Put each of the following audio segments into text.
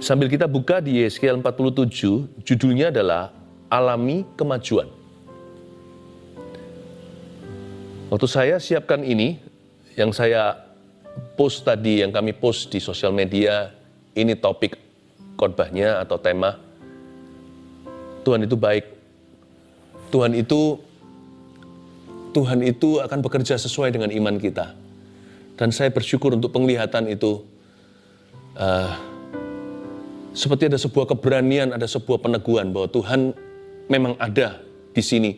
Sambil kita buka di Yesaya 47, judulnya adalah Alami Kemajuan. Waktu saya siapkan ini, yang saya post tadi, yang kami post di sosial media, ini topik khotbahnya atau tema, Tuhan itu baik. Tuhan itu akan bekerja sesuai dengan iman kita. Dan saya bersyukur untuk penglihatan itu. Seperti ada sebuah keberanian, ada sebuah peneguhan bahwa Tuhan memang ada di sini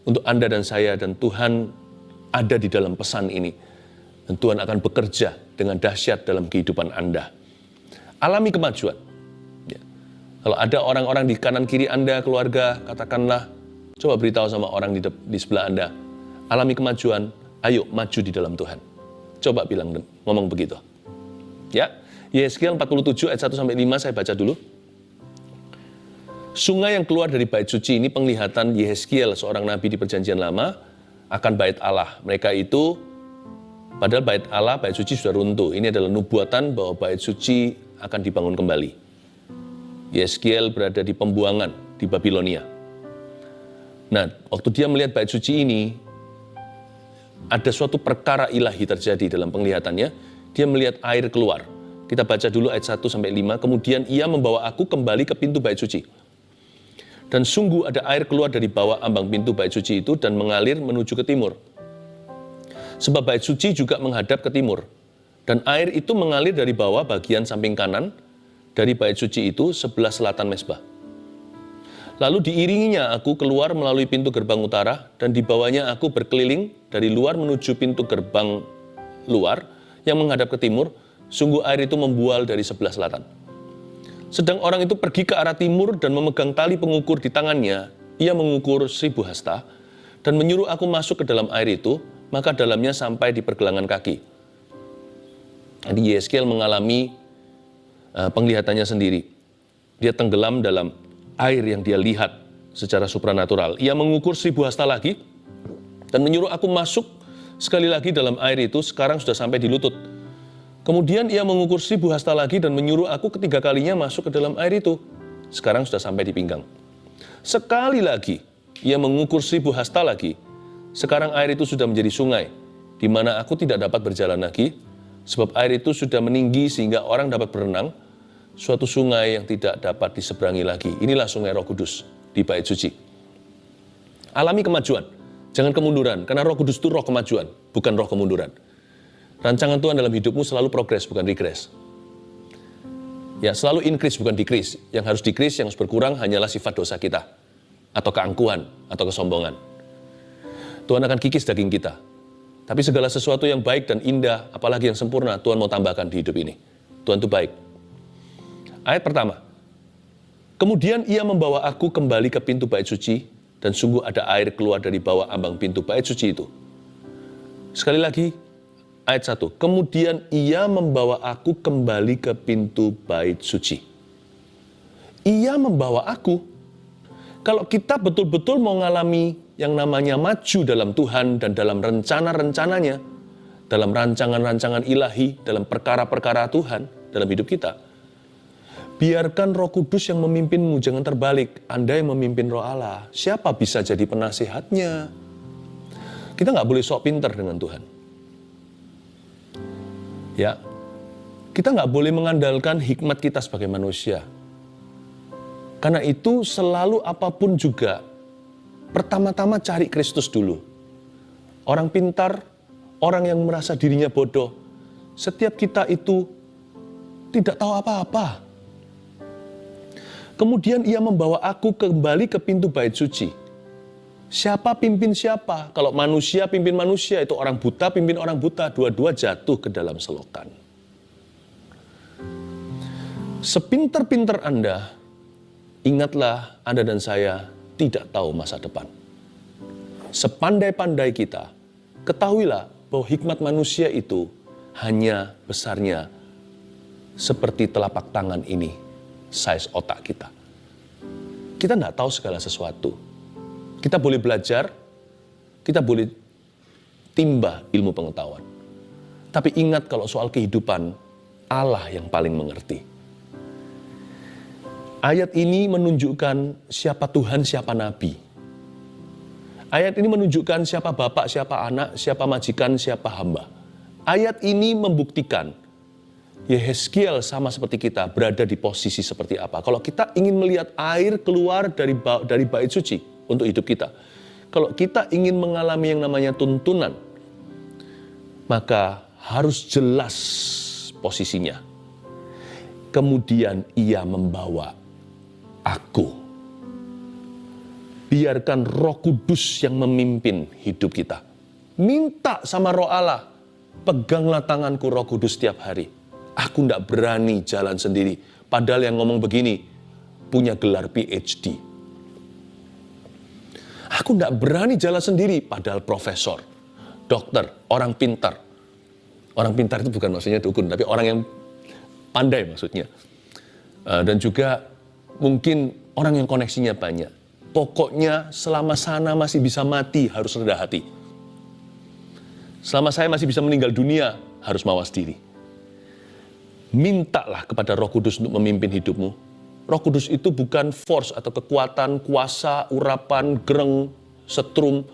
untuk Anda dan saya, dan Tuhan ada di dalam pesan ini. Dan Tuhan akan bekerja dengan dahsyat dalam kehidupan Anda. Alami kemajuan. Ya. Kalau ada orang-orang di kanan kiri Anda, keluarga, katakanlah, coba beritahu sama orang di sebelah Anda, alami kemajuan, ayo maju di dalam Tuhan. Coba ngomong begitu. Ya. Yesaya 47 ayat 1-5 saya baca dulu. Sungai yang keluar dari bait suci, ini penglihatan Yeskiel, seorang nabi di perjanjian lama, akan bait Allah. Mereka itu, padahal bait Allah, bait suci sudah runtuh. Ini adalah nubuatan bahwa bait suci akan dibangun kembali. Yeskiel berada di pembuangan di Babilonia. Nah, waktu dia melihat bait suci ini, ada suatu perkara ilahi terjadi dalam penglihatannya. Dia melihat air keluar. Kita baca dulu ayat 1-5. Kemudian ia membawa aku kembali ke pintu bait suci. Dan sungguh ada air keluar dari bawah ambang pintu bait suci itu dan mengalir menuju ke timur. Sebab bait suci juga menghadap ke timur. Dan air itu mengalir dari bawah bagian samping kanan dari bait suci itu sebelah selatan mezbah. Lalu diiringinya aku keluar melalui pintu gerbang utara, dan dibawanya aku berkeliling dari luar menuju pintu gerbang luar yang menghadap ke timur. Sungguh air itu membual dari sebelah selatan. Sedang orang itu pergi ke arah timur dan memegang tali pengukur di tangannya. Ia mengukur 1000 hasta dan menyuruh aku masuk ke dalam air itu, maka dalamnya sampai di pergelangan kaki. Jadi Yeskiel mengalami penglihatannya sendiri. Dia tenggelam dalam air yang dia lihat secara supranatural. Ia mengukur 1000 hasta lagi dan menyuruh aku masuk sekali lagi dalam air itu, sekarang sudah sampai di lutut. Kemudian ia mengukur 1000 hasta lagi dan menyuruh aku ketiga kalinya masuk ke dalam air itu. Sekarang sudah sampai di pinggang. Sekali lagi ia mengukur 1000 hasta lagi. Sekarang air itu sudah menjadi sungai, di mana aku tidak dapat berjalan lagi, sebab air itu sudah meninggi sehingga orang dapat berenang, suatu sungai yang tidak dapat diseberangi lagi. Inilah sungai Roh Kudus di bait suci. Alami kemajuan, jangan kemunduran, karena Roh Kudus itu roh kemajuan, bukan roh kemunduran. Rancangan Tuhan dalam hidupmu selalu progres, bukan regres. Ya, selalu increase, bukan decrease. Yang harus decrease, yang harus berkurang hanyalah sifat dosa kita. Atau keangkuhan, atau kesombongan. Tuhan akan kikis daging kita. Tapi segala sesuatu yang baik dan indah, apalagi yang sempurna, Tuhan mau tambahkan di hidup ini. Tuhan itu baik. Ayat pertama. Kemudian ia membawa aku kembali ke pintu bait suci, dan sungguh ada air keluar dari bawah ambang pintu bait suci itu. Sekali lagi, ayat 1, kemudian ia membawa aku kembali ke pintu bait suci. Ia membawa aku. Kalau kita betul-betul mau mengalami yang namanya maju dalam Tuhan dan dalam rencana-rencananya, dalam rancangan-rancangan ilahi, dalam perkara-perkara Tuhan dalam hidup kita, biarkan Roh Kudus yang memimpinmu, jangan terbalik. Anda yang memimpin Roh Allah, siapa bisa jadi penasihatnya? Kita nggak boleh sok pintar dengan Tuhan. Ya, kita nggak boleh mengandalkan hikmat kita sebagai manusia. Karena itu selalu apapun juga, pertama-tama cari Kristus dulu. Orang pintar, orang yang merasa dirinya bodoh, setiap kita itu tidak tahu apa-apa. Kemudian ia membawa aku kembali ke pintu bait suci. Siapa pimpin siapa? Kalau manusia pimpin manusia, itu orang buta pimpin orang buta, dua-dua jatuh ke dalam selokan. Sepintar-pintar Anda, ingatlah Anda dan saya tidak tahu masa depan. Sepandai-pandai kita, ketahuilah bahwa hikmat manusia itu hanya besarnya seperti telapak tangan ini, size otak kita. Kita tidak tahu segala sesuatu. Kita boleh belajar, kita boleh timba ilmu pengetahuan. Tapi ingat kalau soal kehidupan, Allah yang paling mengerti. Ayat ini menunjukkan siapa Tuhan, siapa Nabi. Ayat ini menunjukkan siapa bapak, siapa anak, siapa majikan, siapa hamba. Ayat ini membuktikan Yehezkiel sama seperti kita berada di posisi seperti apa. Kalau kita ingin melihat air keluar dari bait suci untuk hidup kita. Kalau kita ingin mengalami yang namanya tuntunan, maka harus jelas posisinya. Kemudian ia membawa aku. Biarkan Roh Kudus yang memimpin hidup kita. Minta sama Roh Allah, peganglah tanganku Roh Kudus setiap hari. Aku tidak berani jalan sendiri. Padahal yang ngomong begini punya gelar PhD. Aku tidak berani jalan sendiri, padahal profesor, dokter, orang pintar. Orang pintar itu bukan maksudnya dukun, tapi orang yang pandai maksudnya. Dan juga mungkin orang yang koneksinya banyak. Pokoknya selama sana masih bisa mati, harus rendah hati. Selama saya masih bisa meninggal dunia, harus mawas diri. Mintalah kepada Roh Kudus untuk memimpin hidupmu. Roh Kudus itu bukan force atau kekuatan, kuasa, urapan, gereng, setrum.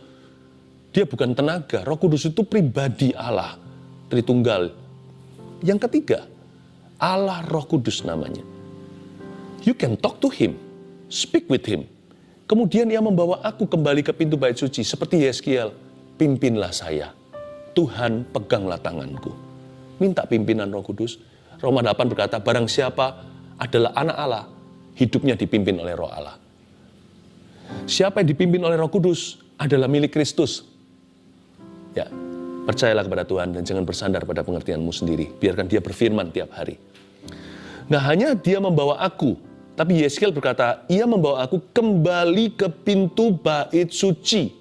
Dia bukan tenaga. Roh Kudus itu pribadi Allah, Tritunggal. Yang ketiga, Allah Roh Kudus namanya. You can talk to Him, speak with Him. Kemudian ia membawa aku kembali ke pintu bait suci. Seperti Yehezkiel, pimpinlah saya. Tuhan, peganglah tanganku. Minta pimpinan Roh Kudus. Roma 8 berkata, barang siapa adalah anak Allah, hidupnya dipimpin oleh Roh Allah. Siapa yang dipimpin oleh Roh Kudus adalah milik Kristus. Ya, percayalah kepada Tuhan dan jangan bersandar pada pengertianmu sendiri. Biarkan Dia berfirman tiap hari. Nah, hanya Dia membawa aku, tapi Yehezkiel berkata, ia membawa aku kembali ke pintu bait suci.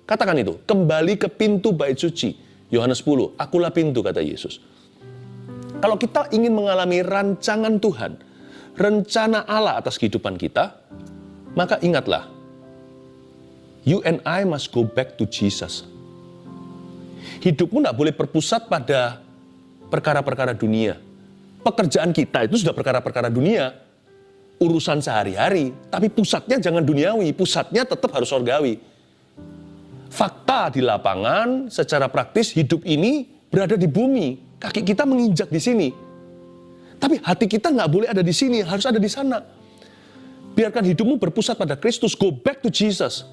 Katakan itu, kembali ke pintu bait suci. Yohanes 10, akulah pintu, kata Yesus. Kalau kita ingin mengalami rancangan Tuhan, rencana Allah atas kehidupan kita, maka ingatlah, you and I must go back to Jesus. Hidupmu tidak boleh berpusat pada perkara-perkara dunia. Pekerjaan kita itu sudah perkara-perkara dunia, urusan sehari-hari, tapi pusatnya jangan duniawi, pusatnya tetap harus surgawi. Fakta di lapangan, secara praktis hidup ini berada di bumi, kaki kita menginjak di sini. Tapi hati kita nggak boleh ada di sini, harus ada di sana. Biarkan hidupmu berpusat pada Kristus, go back to Jesus.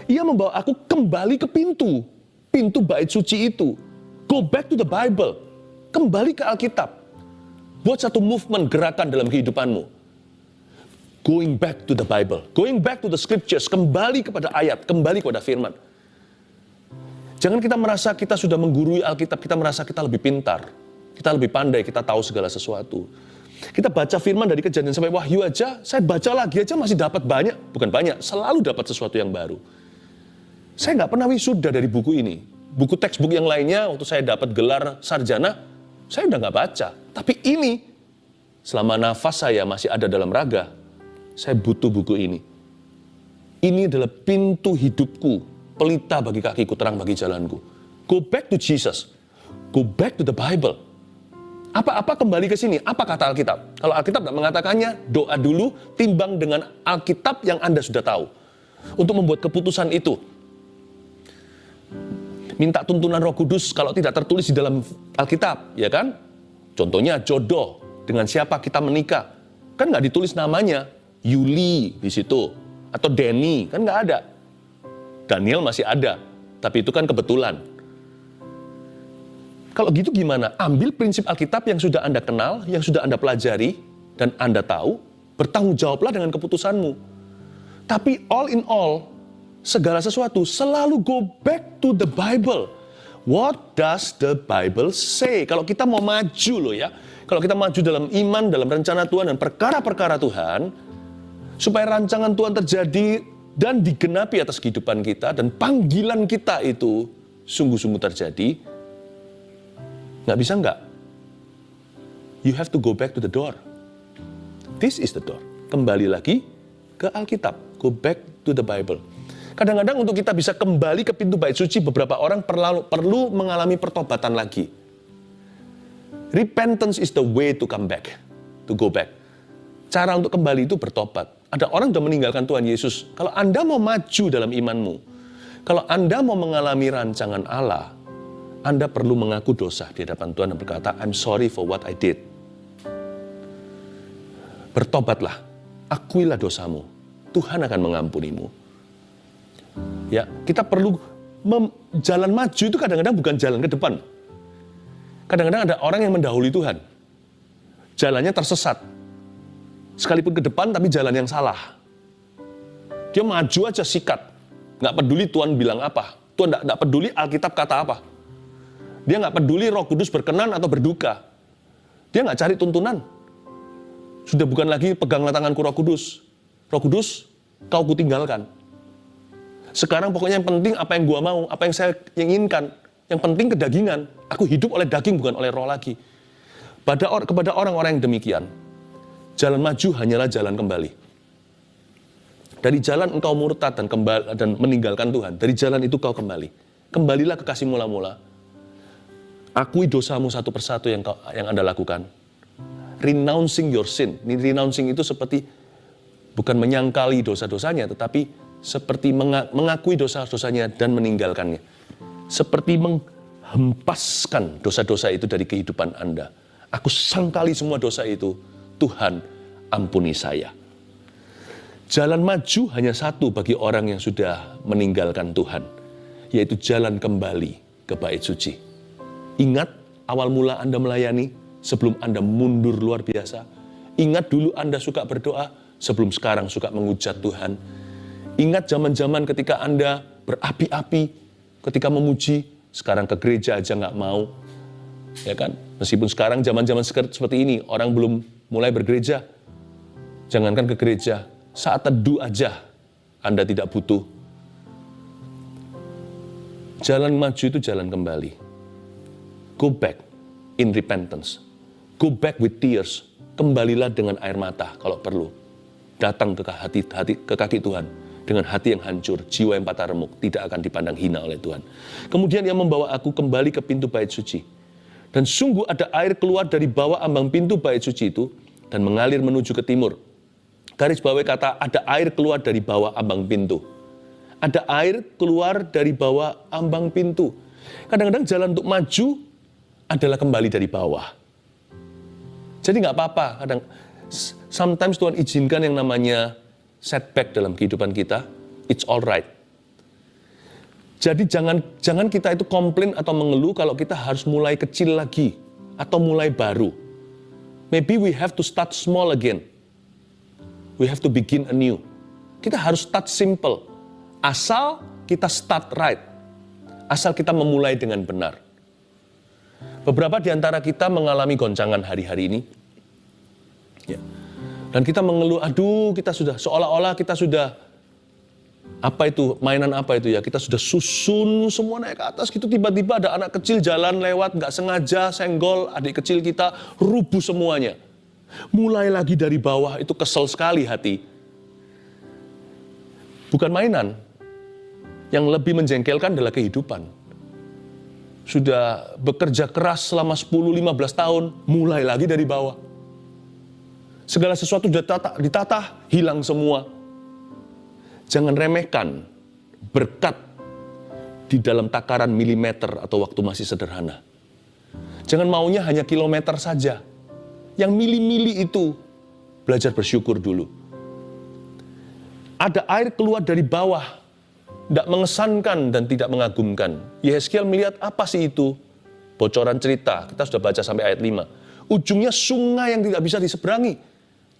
Ia membawa aku kembali ke pintu bait suci itu. Go back to the Bible, kembali ke Alkitab. Buat satu movement, gerakan dalam kehidupanmu. Going back to the Bible. Going back to the scriptures. Kembali kepada ayat. Kembali kepada firman. Jangan kita merasa kita sudah menggurui Alkitab. Kita merasa kita lebih pintar. Kita lebih pandai. Kita tahu segala sesuatu. Kita baca firman dari Kejadian sampai Wahyu aja. Saya baca lagi aja masih dapat banyak. Bukan banyak. Selalu dapat sesuatu yang baru. Saya nggak pernah wisuda dari buku ini. Buku textbook yang lainnya, waktu saya dapat gelar sarjana, saya udah nggak baca. Tapi ini, selama nafas saya masih ada dalam raga, saya butuh buku ini. Ini adalah pintu hidupku, pelita bagi kakiku, terang bagi jalanku. Go back to Jesus. Go back to the Bible. Apa-apa kembali ke sini. Apa kata Alkitab? Kalau Alkitab tidak mengatakannya, doa dulu, timbang dengan Alkitab yang Anda sudah tahu. Untuk membuat keputusan itu. Minta tuntunan Roh Kudus kalau tidak tertulis di dalam Alkitab, ya kan? Contohnya jodoh, dengan siapa kita menikah. Kan nggak ditulis namanya, Yuli di situ, atau Denny, kan nggak ada. Daniel masih ada, tapi itu kan kebetulan. Kalau gitu gimana? Ambil prinsip Alkitab yang sudah Anda kenal, yang sudah Anda pelajari, dan Anda tahu, bertanggung jawablah dengan keputusanmu. Tapi all in all, segala sesuatu selalu go back to the Bible. What does the Bible say? Kalau kita mau maju loh ya, kalau kita maju dalam iman, dalam rencana Tuhan dan perkara-perkara Tuhan, supaya rancangan Tuhan terjadi dan digenapi atas kehidupan kita dan panggilan kita itu sungguh-sungguh terjadi, nggak bisa nggak? You have to go back to the door. This is the door. Kembali lagi ke Alkitab. Go back to the Bible. Kadang-kadang untuk kita bisa kembali ke pintu bait suci, beberapa orang perlu mengalami pertobatan lagi. Repentance is the way to come back, to go back. cara untuk kembali itu bertobat. Ada orang sudah meninggalkan Tuhan Yesus. Kalau Anda mau maju dalam imanmu, kalau Anda mau mengalami rancangan Allah, Anda perlu mengaku dosa di hadapan Tuhan dan berkata, I'm sorry for what I did. Bertobatlah, akuilah dosamu. Tuhan akan mengampunimu. Ya, kita perlu jalan maju itu kadang-kadang bukan jalan ke depan. Kadang-kadang ada orang yang mendahului Tuhan. Jalannya tersesat. Sekalipun ke depan tapi jalan yang salah. Dia maju aja sikat. Nggak peduli Tuhan bilang apa. Tuhan nggak peduli Alkitab kata apa. Dia nggak peduli Roh Kudus berkenan atau berduka. Dia nggak cari tuntunan. Sudah bukan lagi peganglah tanganku Roh Kudus. Roh Kudus, kau kutinggalkan. Sekarang pokoknya yang penting apa yang gua mau, apa yang saya inginkan. Yang penting kedagingan. Aku hidup oleh daging bukan oleh roh lagi. Kepada orang-orang yang demikian, jalan maju hanyalah jalan kembali. Dari jalan engkau murtad dan meninggalkan Tuhan. Dari jalan itu kau kembali. Kembalilah ke kasih mula-mula. Akui dosamu satu persatu yang Anda lakukan. Renouncing your sin. Ini renouncing itu seperti bukan menyangkali dosa-dosanya, tetapi seperti mengakui dosa-dosanya dan meninggalkannya. Seperti menghempaskan dosa-dosa itu dari kehidupan Anda. Aku sangkali semua dosa itu, Tuhan ampuni saya. Jalan maju hanya satu bagi orang yang sudah meninggalkan Tuhan, yaitu jalan kembali ke bait suci. Ingat awal mula Anda melayani sebelum Anda mundur luar biasa. Ingat dulu Anda suka berdoa sebelum sekarang suka menghujat Tuhan. Ingat zaman-zaman ketika Anda berapi-api, ketika memuji, sekarang ke gereja aja nggak mau. Ya kan? Meskipun sekarang zaman-zaman seperti ini, orang belum mulai bergereja. Jangankan ke gereja, saat teduh aja Anda tidak butuh. Jalan maju itu jalan kembali. Go back in repentance. Go back with tears. Kembalilah dengan air mata kalau perlu. Datang ke kaki Tuhan. Dengan hati yang hancur, jiwa yang patah remuk, tidak akan dipandang hina oleh Tuhan. Kemudian Ia membawa aku kembali ke pintu bait suci. Dan sungguh ada air keluar dari bawah ambang pintu bait suci itu dan mengalir menuju ke timur. Garis bawahi kata ada air keluar dari bawah ambang pintu. Ada air keluar dari bawah ambang pintu. Kadang-kadang jalan untuk maju adalah kembali dari bawah. Jadi nggak apa-apa. Sometimes Tuhan izinkan yang namanya setback dalam kehidupan kita. It's alright. Jadi jangan kita itu komplain atau mengeluh kalau kita harus mulai kecil lagi atau mulai baru. Maybe we have to start small again. We have to begin anew. Kita harus start simple. Asal kita start right. Asal kita memulai dengan benar. Beberapa di antara kita mengalami goncangan hari-hari ini. Ya. Dan kita mengeluh, aduh kita sudah, seolah-olah kita sudah, mainan apa itu ya, kita sudah susun semua naik ke atas gitu, tiba-tiba ada anak kecil jalan lewat, gak sengaja senggol adik kecil kita, rubuh semuanya. Mulai lagi dari bawah, itu kesel sekali hati. Bukan mainan, yang lebih menjengkelkan adalah kehidupan. Sudah bekerja keras selama 10-15 tahun, mulai lagi dari bawah. Segala sesuatu ditata, hilang semua. Jangan remehkan berkat di dalam takaran milimeter atau waktu masih sederhana. Jangan maunya hanya kilometer saja. Yang mili-mili itu, belajar bersyukur dulu. Ada air keluar dari bawah, tidak mengesankan dan tidak mengagumkan. Yehezkiel melihat apa sih itu? Bocoran cerita, kita sudah baca sampai ayat 5. Ujungnya sungai yang tidak bisa diseberangi.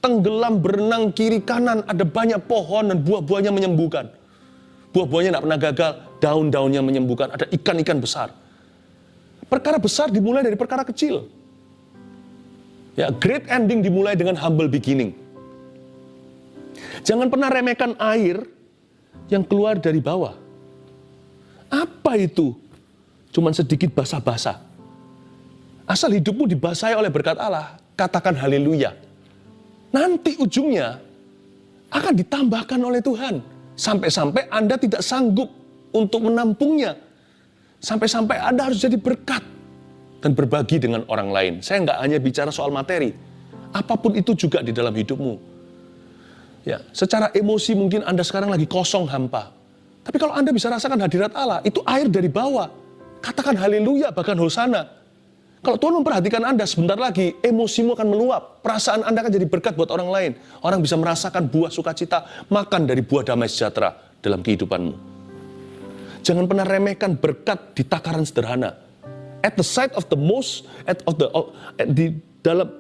Tenggelam berenang kiri kanan, ada banyak pohon dan buah-buahnya menyembuhkan. Buah-buahnya tidak pernah gagal, daun-daunnya menyembuhkan, ada ikan-ikan besar. Perkara besar dimulai dari perkara kecil. Ya, great ending dimulai dengan humble beginning. Jangan pernah remehkan air yang keluar dari bawah. Apa itu? Cuman sedikit basah-basah. Asal hidupmu dibasahi oleh berkat Allah, katakan haleluya. Nanti ujungnya akan ditambahkan oleh Tuhan. Sampai-sampai Anda tidak sanggup untuk menampungnya. Sampai-sampai Anda harus jadi berkat dan berbagi dengan orang lain. Saya nggak hanya bicara soal materi. Apapun itu juga di dalam hidupmu. Ya, secara emosi mungkin Anda sekarang lagi kosong hampa. Tapi kalau Anda bisa rasakan hadirat Allah, itu air dari bawah. Katakan haleluya, bahkan hosana. Kalau Tuhan memperhatikan Anda, sebentar lagi emosimu akan meluap. Perasaan Anda akan jadi berkat buat orang lain. Orang bisa merasakan buah sukacita, makan dari buah damai sejahtera dalam kehidupanmu. Jangan pernah remehkan berkat di takaran sederhana. At the sight of the most,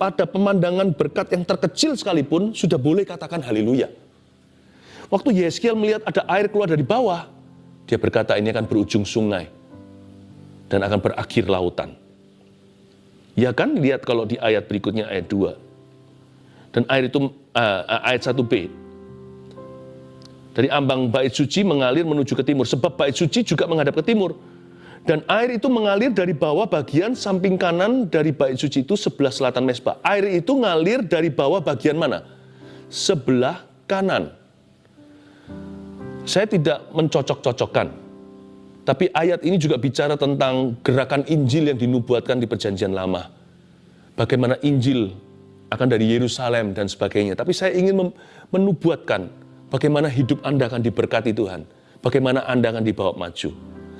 pada pemandangan berkat yang terkecil sekalipun, sudah boleh katakan haleluya. Waktu Yehezkiel melihat ada air keluar dari bawah, dia berkata ini akan berujung sungai dan akan berakhir lautan. Ya kan, lihat kalau di ayat berikutnya ayat 2. Dan air itu, ayat 1b. Dari ambang bait suci mengalir menuju ke timur. Sebab bait suci juga menghadap ke timur. Dan air itu mengalir dari bawah bagian samping kanan dari bait suci itu sebelah selatan mezbah. Air itu ngalir dari bawah bagian mana? Sebelah kanan. Saya tidak mencocok-cocokkan. Tapi ayat ini juga bicara tentang gerakan Injil yang dinubuatkan di Perjanjian Lama. Bagaimana Injil akan dari Yerusalem dan sebagainya. Tapi saya ingin menubuatkan bagaimana hidup Anda akan diberkati Tuhan. Bagaimana Anda akan dibawa maju.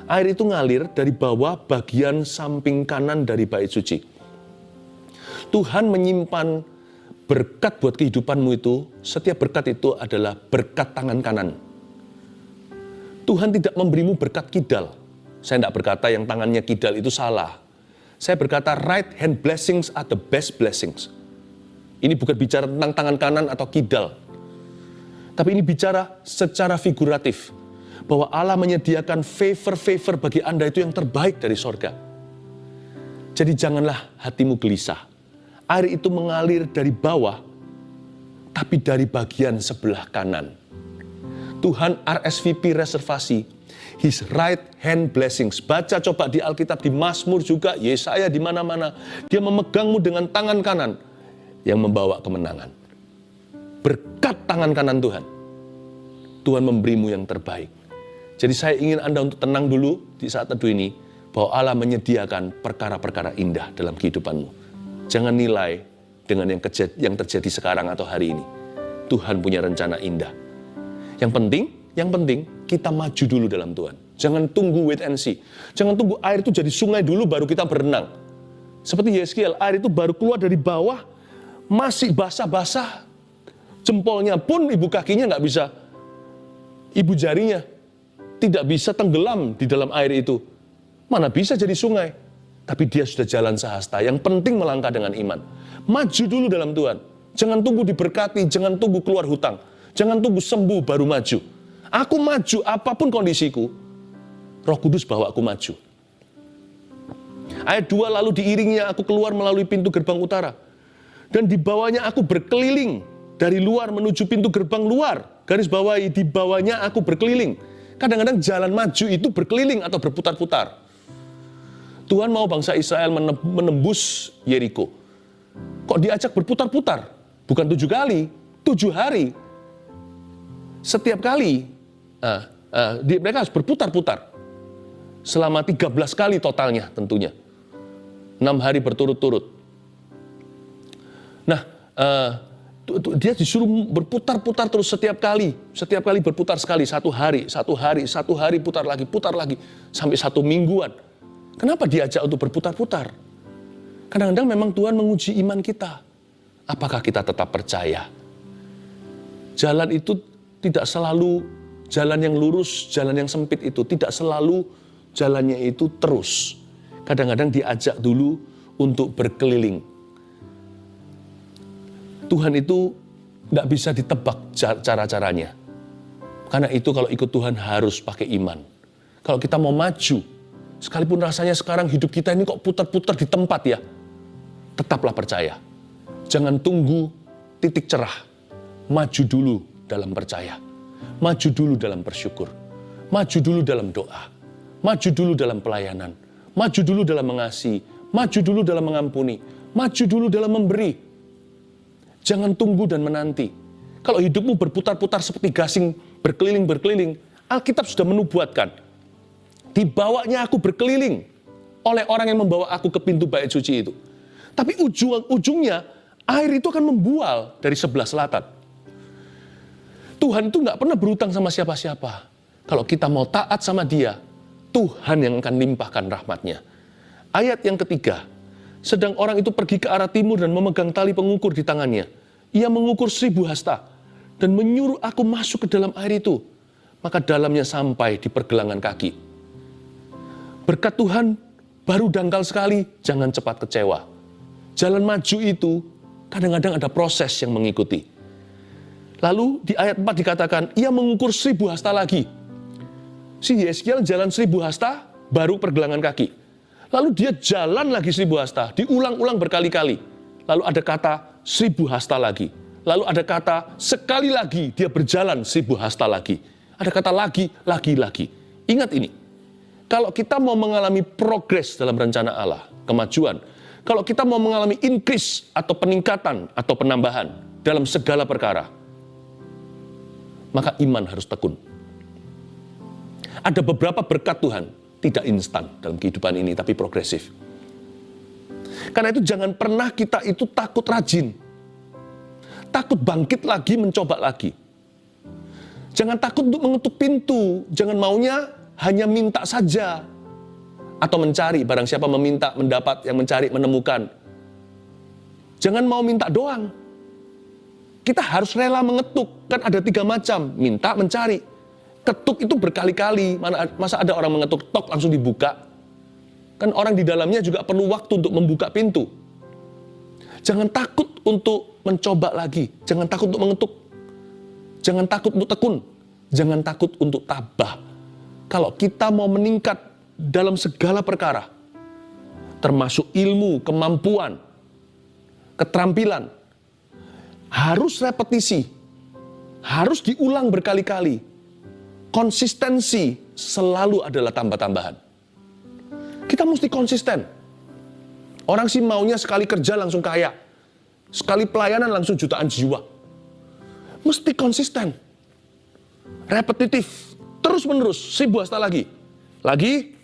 Air itu ngalir dari bawah bagian samping kanan dari bait suci. Tuhan menyimpan berkat buat kehidupanmu itu. Setiap berkat itu adalah berkat tangan kanan. Tuhan tidak memberimu berkat kidal. Saya tidak berkata yang tangannya kidal itu salah. Saya berkata right hand blessings are the best blessings. Ini bukan bicara tentang tangan kanan atau kidal. Tapi ini bicara secara figuratif. Bahwa Allah menyediakan favor bagi Anda itu yang terbaik dari sorga. Jadi janganlah hatimu gelisah. Air itu mengalir dari bawah, tapi dari bagian sebelah kanan. Tuhan RSVP reservasi, His right hand blessings. Baca coba di Alkitab, di Mazmur juga, Yesaya di mana-mana. Dia memegangmu dengan tangan kanan yang membawa kemenangan. Berkat tangan kanan Tuhan. Tuhan memberimu yang terbaik. Jadi saya ingin Anda untuk tenang dulu di saat teduh ini, bahwa Allah menyediakan perkara-perkara indah dalam kehidupanmu. Jangan nilai dengan yang terjadi sekarang atau hari ini. Tuhan punya rencana indah. Yang penting kita maju dulu dalam Tuhan. Jangan tunggu wait and see. Jangan tunggu air itu jadi sungai dulu baru kita berenang. Seperti Yehezkiel, air itu baru keluar dari bawah, masih basah-basah. Jempolnya pun ibu kakinya nggak bisa, ibu jarinya tidak bisa tenggelam di dalam air itu. Mana bisa jadi sungai. Tapi dia sudah jalan sehasta. Yang penting melangkah dengan iman. Maju dulu dalam Tuhan. Jangan tunggu diberkati, jangan tunggu keluar hutang. Jangan tunggu sembuh baru maju. Aku maju apapun kondisiku. Roh Kudus bawa aku maju. Ayat 2, lalu diiringnya aku keluar melalui pintu gerbang utara. Dan dibawanya aku berkeliling. Dari luar menuju pintu gerbang luar. Garis bawahi, dibawanya aku berkeliling. Kadang-kadang jalan maju itu berkeliling atau berputar-putar. Tuhan mau bangsa Israel menembus Yeriko. Kok diajak berputar-putar? Bukan 7 kali, 7 hari. Setiap kali mereka harus berputar-putar. Selama 13 kali totalnya tentunya. 6 hari berturut-turut. Nah, dia disuruh berputar-putar terus setiap kali berputar sekali, satu hari putar lagi, sampai 1 mingguan. Kenapa diajak untuk berputar-putar? Kadang-kadang memang Tuhan menguji iman kita. Apakah kita tetap percaya? Jalan itu tidak selalu jalan yang lurus, jalan yang sempit itu. Tidak selalu jalannya itu terus. Kadang-kadang diajak dulu untuk berkeliling. Tuhan itu tidak bisa ditebak cara-caranya. Karena itu kalau ikut Tuhan harus pakai iman. Kalau kita mau maju, sekalipun rasanya sekarang hidup kita ini kok putar-putar di tempat ya, tetaplah percaya. Jangan tunggu titik cerah. Maju dulu dalam percaya. Maju dulu dalam bersyukur. Maju dulu dalam doa. Maju dulu dalam pelayanan. Maju dulu dalam mengasihi. Maju dulu dalam mengampuni. Maju dulu dalam memberi. Jangan tunggu dan menanti. Kalau hidupmu berputar-putar seperti gasing berkeliling-berkeliling, Alkitab sudah menubuatkan. Dibawanya aku berkeliling oleh orang yang membawa aku ke pintu bait suci itu. Tapi ujungnya Air itu akan membual dari sebelah selatan. Tuhan itu nggak pernah berutang sama siapa-siapa. Kalau kita mau taat sama Dia, Tuhan yang akan limpahkan rahmat-Nya. Ayat yang ketiga, sedang orang itu pergi ke arah timur dan memegang tali pengukur di tangannya. Ia mengukur 1000 hasta dan menyuruh aku masuk ke dalam air itu. Maka dalamnya sampai di pergelangan kaki. Berkat Tuhan baru dangkal sekali, jangan cepat kecewa. Jalan maju itu kadang-kadang ada proses yang mengikuti. Lalu di ayat 4 dikatakan, ia mengukur 1000 hasta lagi. Si Yeskiel jalan 1000 hasta, baru pergelangan kaki. Lalu dia jalan lagi 1000 hasta, diulang-ulang berkali-kali. Lalu ada kata 1000 hasta lagi. Lalu ada kata sekali lagi dia berjalan 1000 hasta lagi. Ada kata lagi. Ingat ini, kalau kita mau mengalami progres dalam rencana Allah, kemajuan, kalau kita mau mengalami increase atau peningkatan atau penambahan dalam segala perkara, maka iman harus tekun. Ada beberapa berkat Tuhan, tidak instan dalam kehidupan ini, tapi progresif. Karena itu jangan pernah kita itu takut rajin. Takut bangkit lagi, mencoba lagi. Jangan takut untuk mengetuk pintu. Jangan maunya hanya minta saja. Atau mencari, barang siapa meminta, mendapat, yang mencari, menemukan. Jangan mau minta doang. Kita harus rela mengetuk. Kan ada 3 macam, minta, mencari. Ketuk itu berkali-kali, masa ada orang mengetuk, tok langsung dibuka. Kan orang di dalamnya juga perlu waktu untuk membuka pintu. Jangan takut untuk mencoba lagi, jangan takut untuk mengetuk. Jangan takut untuk tekun, jangan takut untuk tabah. Kalau kita mau meningkat dalam segala perkara, termasuk ilmu, kemampuan, keterampilan, harus repetisi, harus diulang berkali-kali. Konsistensi selalu adalah tambah-tambahan. Kita mesti konsisten. Orang sih maunya sekali kerja langsung kaya. Sekali pelayanan langsung jutaan jiwa. Mesti konsisten. Repetitif. Terus menerus. 1000 hasta lagi. Lagi.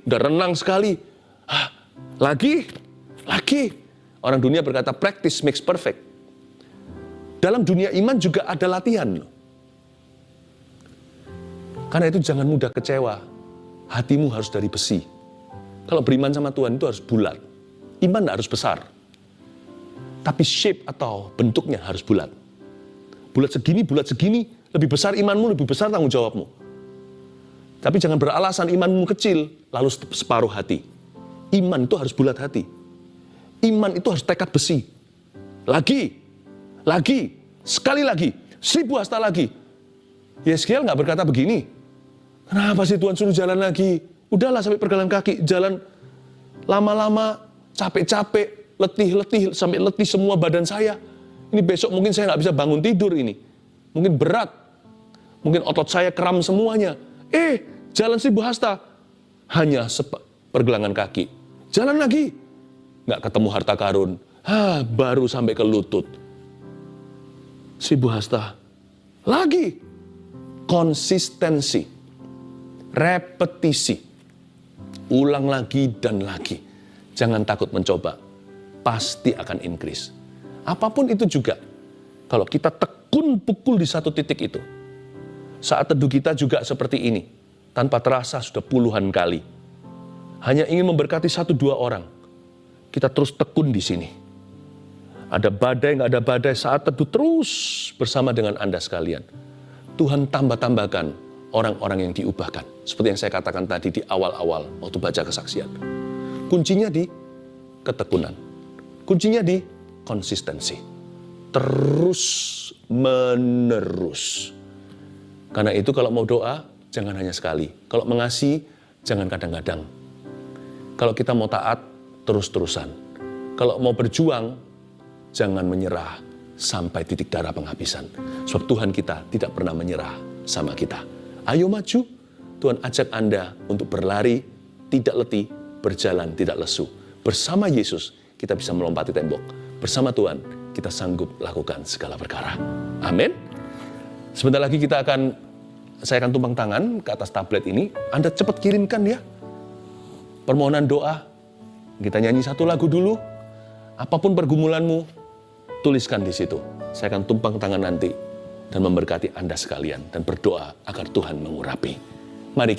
Udah renang sekali. Lagi. Orang dunia berkata practice makes perfect. Dalam dunia iman juga ada latihan loh. Karena itu jangan mudah kecewa. Hatimu harus dari besi. Kalau beriman sama Tuhan itu harus bulat. Iman tidak harus besar. Tapi shape atau bentuknya harus bulat. Bulat segini, lebih besar imanmu, lebih besar tanggung jawabmu. Tapi jangan beralasan imanmu kecil, lalu separuh hati. Iman itu harus bulat hati. Iman itu harus tekad besi. Lagi, sekali lagi, 1000 hasta lagi. Yeskiel nggak berkata begini, kenapa sih Tuhan suruh jalan lagi? Udahlah sampai pergelangan kaki, jalan lama-lama, capek-capek, letih, sampai letih semua badan saya. Ini besok mungkin saya nggak bisa bangun tidur ini. Mungkin berat, mungkin otot saya kram semuanya. Jalan 1000 hasta, hanya pergelangan kaki. Jalan lagi, nggak ketemu harta karun, baru sampai ke lutut. 1000 hasta. Lagi. Konsistensi. Repetisi. Ulang lagi dan lagi. Jangan takut mencoba. Pasti akan increase. Apapun itu juga. Kalau kita tekun pukul di satu titik itu. Saat teduh kita juga seperti ini. Tanpa terasa sudah puluhan kali. Hanya ingin memberkati 1-2 orang. Kita terus tekun di sini. Ada badai, nggak ada badai, saat teduh terus bersama dengan Anda sekalian. Tuhan tambah-tambahkan orang-orang yang diubahkan. Seperti yang saya katakan tadi di awal-awal waktu baca kesaksian. Kuncinya di ketekunan. Kuncinya di konsistensi. Terus menerus. Karena itu kalau mau doa, jangan hanya sekali. Kalau mengasihi, jangan kadang-kadang. Kalau kita mau taat, terus-terusan. Kalau mau berjuang, jangan menyerah sampai titik darah penghabisan. Sebab Tuhan kita tidak pernah menyerah sama kita. Ayo maju, Tuhan ajak Anda untuk berlari, tidak letih, berjalan tidak lesu. Bersama Yesus, kita bisa melompati tembok. Bersama Tuhan, kita sanggup lakukan segala perkara. Amin. Sebentar lagi saya akan tumpang tangan ke atas tablet ini. Anda cepat kirimkan ya permohonan doa Kita nyanyi satu lagu dulu. Apapun pergumulanmu, tuliskan di situ. Saya akan tumpang tangan nanti dan memberkati Anda sekalian dan berdoa agar Tuhan mengurapi. Mari kita